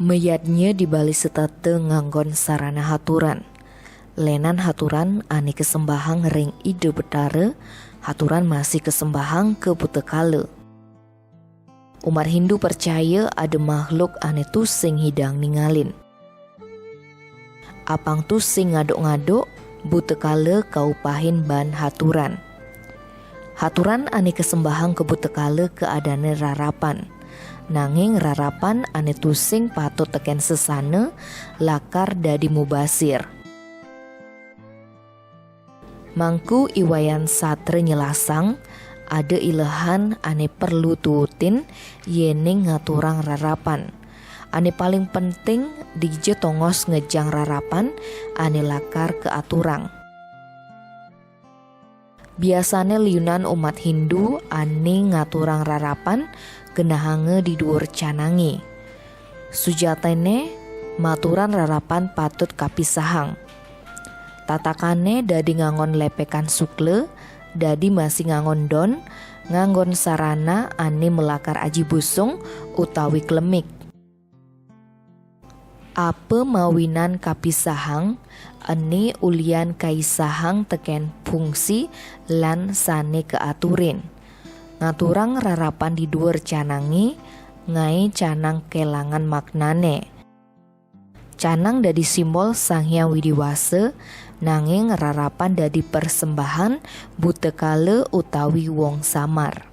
Meyadnya dibalik setate nganggon sarana haturan. Lenan haturan ane kesembahang ring ide betara, haturan masih kesembahang ke putekala. Umat Hindu percaya ada makhluk ane tusing hidang ningalin. Apang tusing ngaduk-ngaduk, butekala kaupahin ban haturan. Haturan ane kesembahang ke butekala keadane rarapan. Nanging rarapan ane tusing patut teken sesana lakar dadi mubasir. Mangku iwayan satre nyelasang, ada ilahan ane perlu tuutin yening ngaturang rarapan. Ane paling penting dije tongos ngejang rarapan ane lakar keaturang. Biasanya liunan umat Hindu ane ngaturang rarapan genahange di dhuwur canangi. Sujatene maturan rarapan patut kapisahang. Tatakane dadi ngangon lepekan sukle, dadi masih ngangon don, nganggon sarana ane melakar aji busung utawi klemik. Apa mawinan kapisahang, ane ulian kaisahang teken fungsi lan sane keaturin. Ngaturang rarapan di dhuwur canangi, ngai canang kelangan maknane. Canang dadi simbol Sang Hyang Widiwasa, nanging rarapan dadi persembahan butekala utawi wong samar.